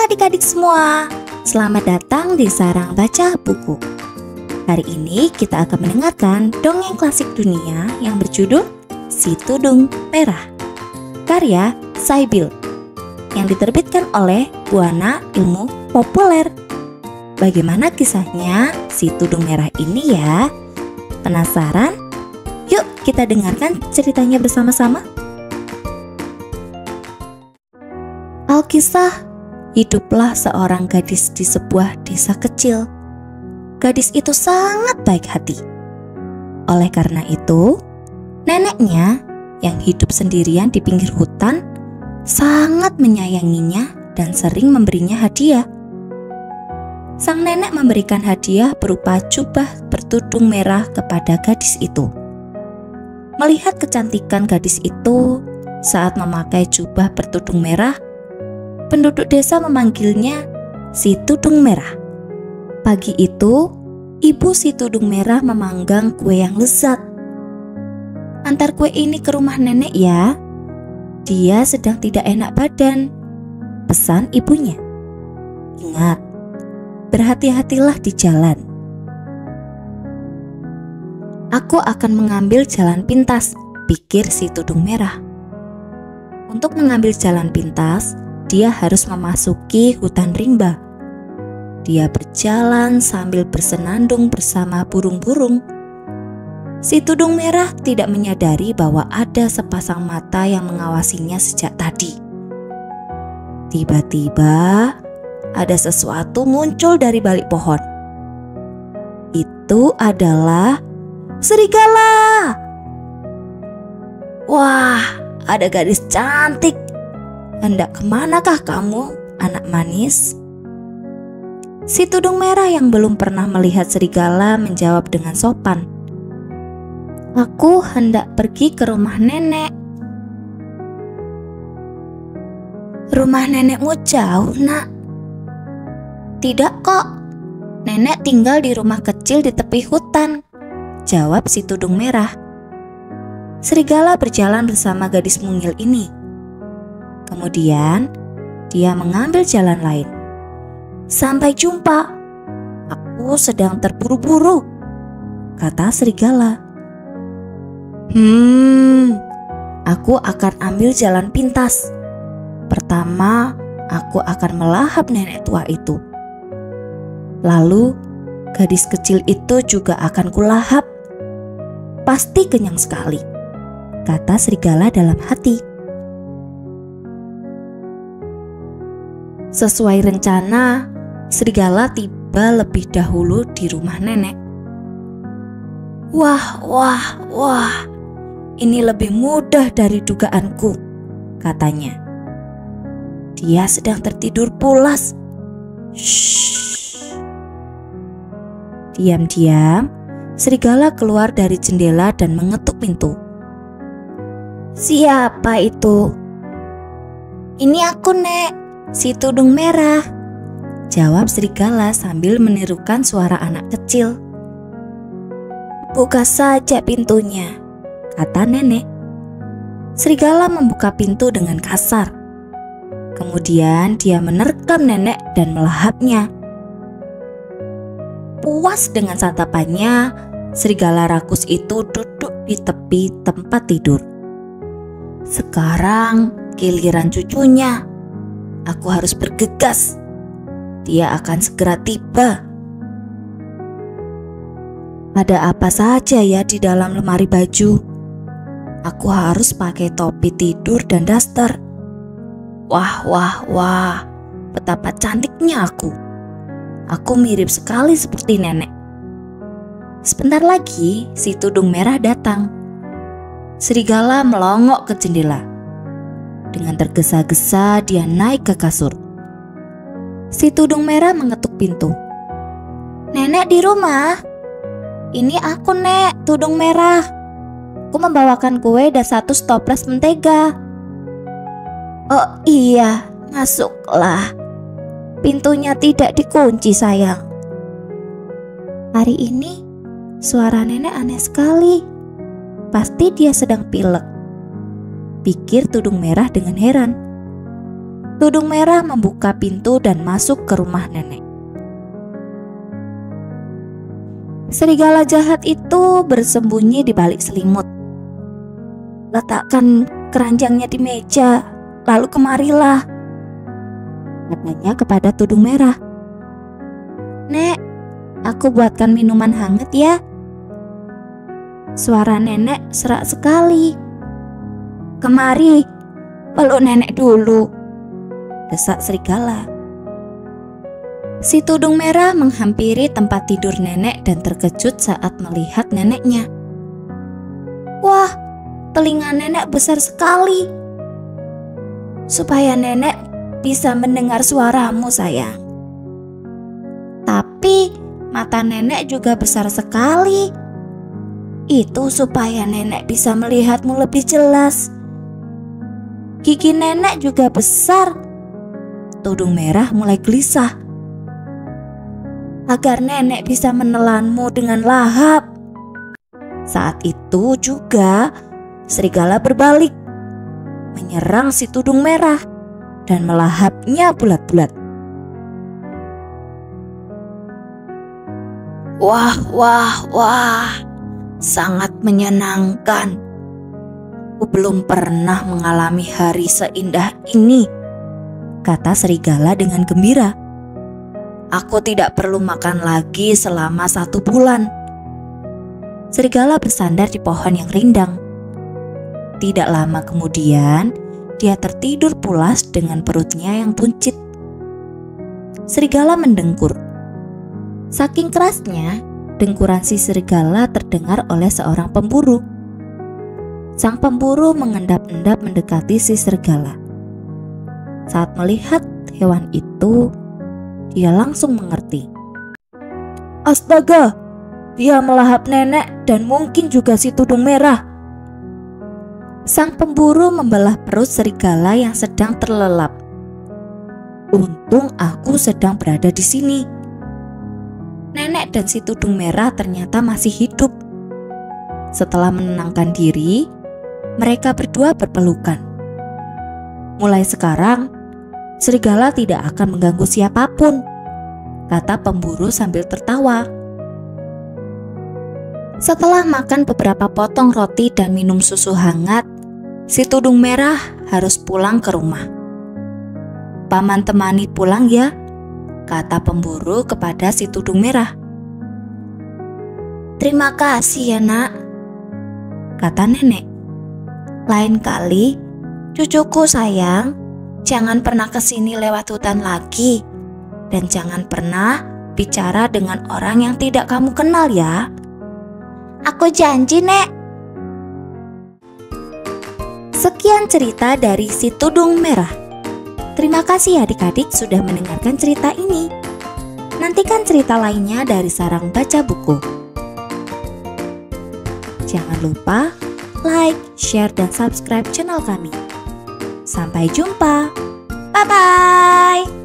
adik-adik semua, selamat datang di Sarang Baca Buku. Hari ini kita akan mendengarkan dongeng klasik dunia yang berjudul Si Tudung Merah, karya Sybil, yang diterbitkan oleh Buana Ilmu Populer. Bagaimana kisahnya si Tudung Merah ini ya? Penasaran? Yuk kita dengarkan ceritanya bersama-sama. Alkisah, hiduplah seorang gadis di sebuah desa kecil. Gadis itu sangat baik hati. Oleh karena itu, neneknya yang hidup sendirian di pinggir hutan sangat menyayanginya dan sering memberinya hadiah. Sang nenek memberikan hadiah berupa jubah bertudung merah kepada gadis itu. Melihat kecantikan gadis itu saat memakai jubah bertudung merah, penduduk desa memanggilnya Si Tudung Merah. Pagi itu, ibu Si Tudung Merah memanggang kue yang lezat. Antar kue ini ke rumah nenek ya. Dia sedang tidak enak badan, pesan ibunya. Ingat, berhati-hatilah di jalan. Aku akan mengambil jalan pintas, pikir Si Tudung Merah. Untuk mengambil jalan pintas, dia harus memasuki hutan rimba. Dia berjalan sambil bersenandung bersama burung-burung. Si Tudung Merah tidak menyadari bahwa ada sepasang mata yang mengawasinya sejak tadi. Tiba-tiba, ada sesuatu muncul dari balik pohon. Itu adalah serigala. Wah, ada gadis cantik. Hendak kemanakah kamu, anak manis? Si Tudung Merah yang belum pernah melihat serigala menjawab dengan sopan. Aku hendak pergi ke rumah nenek. Rumah nenekmu jauh, nak? Tidak kok, nenek tinggal di rumah kecil di tepi hutan, jawab Si Tudung Merah. Serigala berjalan bersama gadis mungil ini. Kemudian, dia mengambil jalan lain. Sampai jumpa. Aku sedang terburu-buru, kata serigala. Aku akan ambil jalan pintas. Pertama, aku akan melahap nenek tua itu. Lalu, gadis kecil itu juga akan kulahap. Pasti kenyang sekali, kata serigala dalam hati. Sesuai rencana, serigala tiba lebih dahulu di rumah nenek. Wah, ini lebih mudah dari dugaanku, katanya. Dia sedang tertidur pulas. Shh. Diam-diam, serigala keluar dari jendela dan mengetuk pintu. Siapa itu? Ini aku, Nek. Si Tudung Merah, jawab serigala sambil menirukan suara anak kecil. Buka saja pintunya, kata nenek. Serigala membuka pintu dengan kasar. Kemudian dia menerkam nenek dan melahapnya. Puas dengan santapannya, serigala rakus itu duduk di tepi tempat tidur. Sekarang giliran cucunya. Aku harus bergegas. Dia akan segera tiba. Ada apa saja ya di dalam lemari baju? Aku harus pakai topi tidur dan daster. Wah, betapa cantiknya aku. Aku mirip sekali seperti nenek. Sebentar lagi Si Tudung Merah datang. Serigala melongok ke jendela. Dengan tergesa-gesa dia naik ke kasur. Si Tudung Merah mengetuk pintu. Nenek di rumah? Ini aku, Nek, Tudung Merah. Aku membawakan kue dan 1 toples mentega. Oh iya, masuklah. Pintunya tidak dikunci, sayang. Hari ini suara nenek aneh sekali. Pasti dia sedang pilek, pikir Tudung Merah dengan heran. Tudung Merah membuka pintu dan masuk ke rumah nenek. Serigala jahat itu bersembunyi di balik selimut. "Letakkan keranjangnya di meja, lalu kemarilah," katanya kepada Tudung Merah. "Nek, aku buatkan minuman hangat ya." Suara nenek serak sekali. "Kemari, peluk nenek dulu," desak serigala. Si Tudung Merah menghampiri tempat tidur nenek dan terkejut saat melihat neneknya. "Wah, telinga nenek besar sekali. Supaya nenek bisa mendengar suaramu, sayang. Tapi mata nenek juga besar sekali. Itu supaya nenek bisa melihatmu lebih jelas. Gigi nenek juga besar." Tudung Merah mulai gelisah. "Agar nenek bisa menelanmu dengan lahap." Saat itu juga serigala berbalik, menyerang si Tudung Merah dan melahapnya bulat-bulat. "Wah, wah, wah, sangat menyenangkan. Aku belum pernah mengalami hari seindah ini," kata serigala dengan gembira. "Aku tidak perlu makan lagi selama 1 bulan." Serigala bersandar di pohon yang rindang. Tidak lama kemudian, dia tertidur pulas dengan perutnya yang buncit. Serigala mendengkur. Saking kerasnya, dengkuran si serigala terdengar oleh seorang pemburu. Sang pemburu mengendap-endap mendekati si serigala. Saat melihat hewan itu, dia langsung mengerti. "Astaga, dia melahap nenek dan mungkin juga si Tudung Merah." Sang pemburu membelah perut serigala yang sedang terlelap. "Untung aku sedang berada di sini. Nenek dan si Tudung Merah ternyata masih hidup." Setelah menenangkan diri, mereka berdua berpelukan. "Mulai sekarang, serigala tidak akan mengganggu siapapun," kata pemburu sambil tertawa. Setelah makan beberapa potong roti dan minum susu hangat, si Tudung Merah harus pulang ke rumah. "Paman temani pulang ya," kata pemburu kepada si Tudung Merah. "Terima kasih ya, Nak," kata nenek. "Lain kali, cucuku sayang, jangan pernah kesini lewat hutan lagi. Dan jangan pernah bicara dengan orang yang tidak kamu kenal ya." "Aku janji, Nek." Sekian cerita dari si Tudung Merah. Terima kasih adik-adik sudah mendengarkan cerita ini. Nantikan cerita lainnya dari Sarang Baca Buku. Jangan lupa like, share, dan subscribe channel kami. Sampai jumpa. Bye-bye.